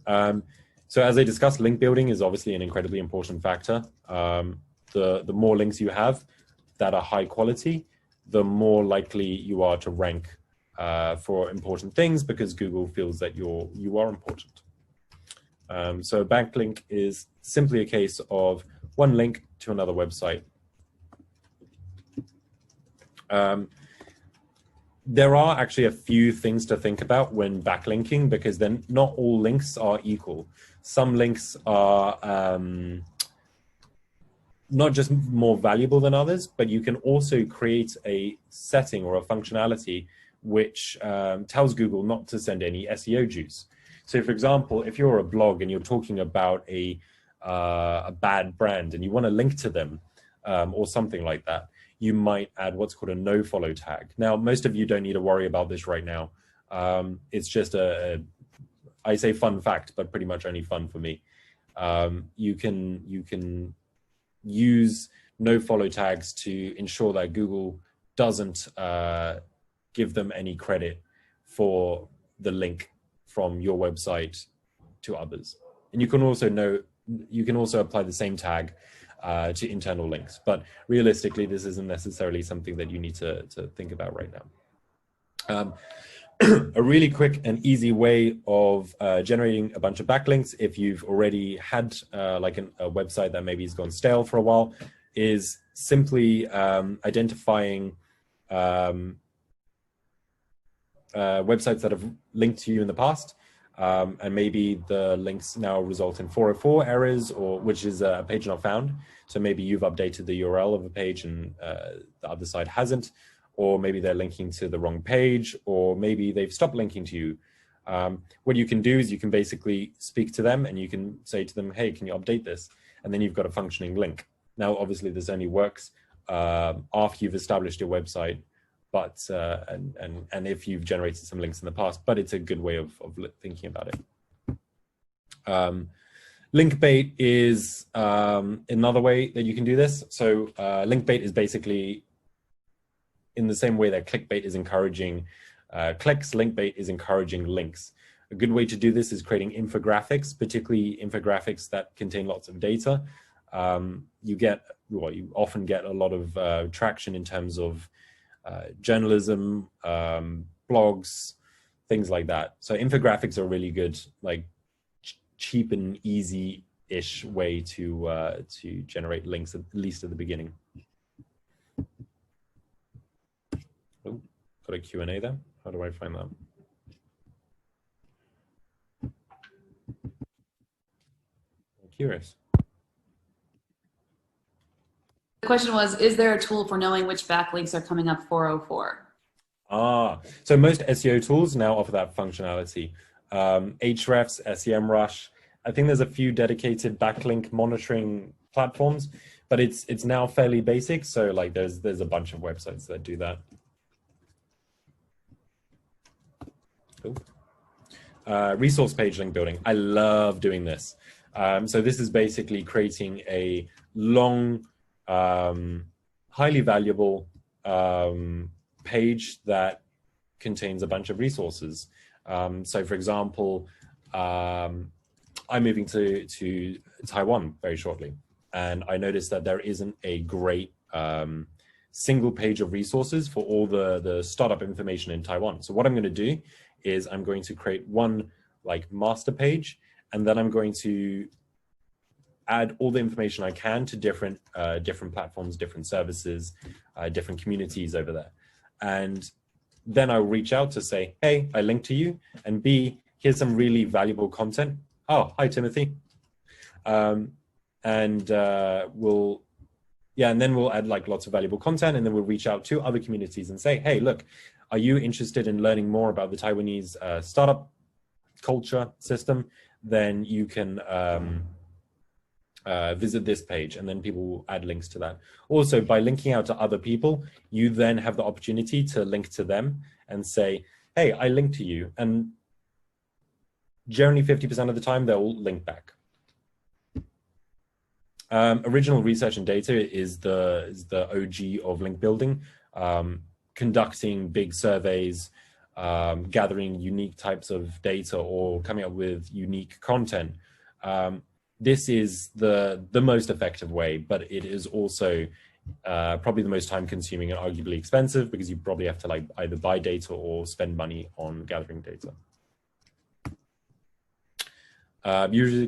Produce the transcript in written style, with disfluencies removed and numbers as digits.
So as I discussed, link building is obviously an incredibly important factor. The more links you have that are high quality, the more likely you are to rank for important things, because Google feels that you are important. So a backlink is simply a case of one link to another website. There are actually a few things to think about when backlinking, because then not all links are equal. Some links are not just more valuable than others, but you can also create a setting or a functionality which tells Google not to send any SEO juice. So for example, if you're a blog and you're talking about a bad brand and you want to link to them or something like that, you might add what's called a no follow tag. Now, most of you don't need to worry about this right now. It's just I say fun fact, but pretty much only fun for me. You can use no follow tags to ensure that Google doesn't give them any credit for the link from your website to others. And you can also apply the same tag to internal links, but realistically, this isn't necessarily something that you need to think about right now. A really quick and easy way of generating a bunch of backlinks, if you've already had like a website that maybe has gone stale for a while, is simply identifying websites that have linked to you in the past, and maybe the links now result in 404 errors, or which is a page not found. So maybe you've updated the URL of a page and the other side hasn't, or maybe they're linking to the wrong page, or maybe they've stopped linking to you. What you can do is you can basically speak to them and you can say to them, hey, can you update this? And then you've got a functioning link. Now, obviously this only works after you've established your website, but and if you've generated some links in the past, but it's a good way of thinking about it. Link bait is another way that you can do this. So link bait is basically in the same way that clickbait is encouraging clicks, link bait is encouraging links. A good way to do this is creating infographics, particularly infographics that contain lots of data. You often get a lot of traction in terms of journalism, blogs, things like that. So infographics are really good, like cheap and easy-ish way to generate links, at least at the beginning. Oh, got a Q&A there. How do I find that? I'm curious. The question was, is there a tool for knowing which backlinks are coming up 404? So most SEO tools now offer that functionality. Ahrefs, SEMrush. I think there's a few dedicated backlink monitoring platforms, but it's now fairly basic. So like there's a bunch of websites that do that. Cool. Resource page link building. I love doing this. So this is basically creating a long, highly valuable page that contains a bunch of resources. So for example, I'm moving to Taiwan very shortly, and I noticed that there isn't a great single page of resources for all the startup information in Taiwan. So what I'm going to do is I'm going to create one like master page, and then I'm going to add all the information I can to different platforms, different services, different communities over there. And then I'll reach out to say, hey, I linked to you, and B, here's some really valuable content. Oh, hi, Timothy. And then we'll add like lots of valuable content, and then we'll reach out to other communities and say, hey, look, are you interested in learning more about the Taiwanese startup culture system? Then you can visit this page, and then people will add links to that. Also, by linking out to other people, you then have the opportunity to link to them and say, hey, I linked to you. And generally 50% of the time, they'll link back. Original research and data is the OG of link building. Conducting big surveys, gathering unique types of data or coming up with unique content. This is the most effective way, but it is also probably the most time consuming and arguably expensive, because you probably have to like either buy data or spend money on gathering data. Usually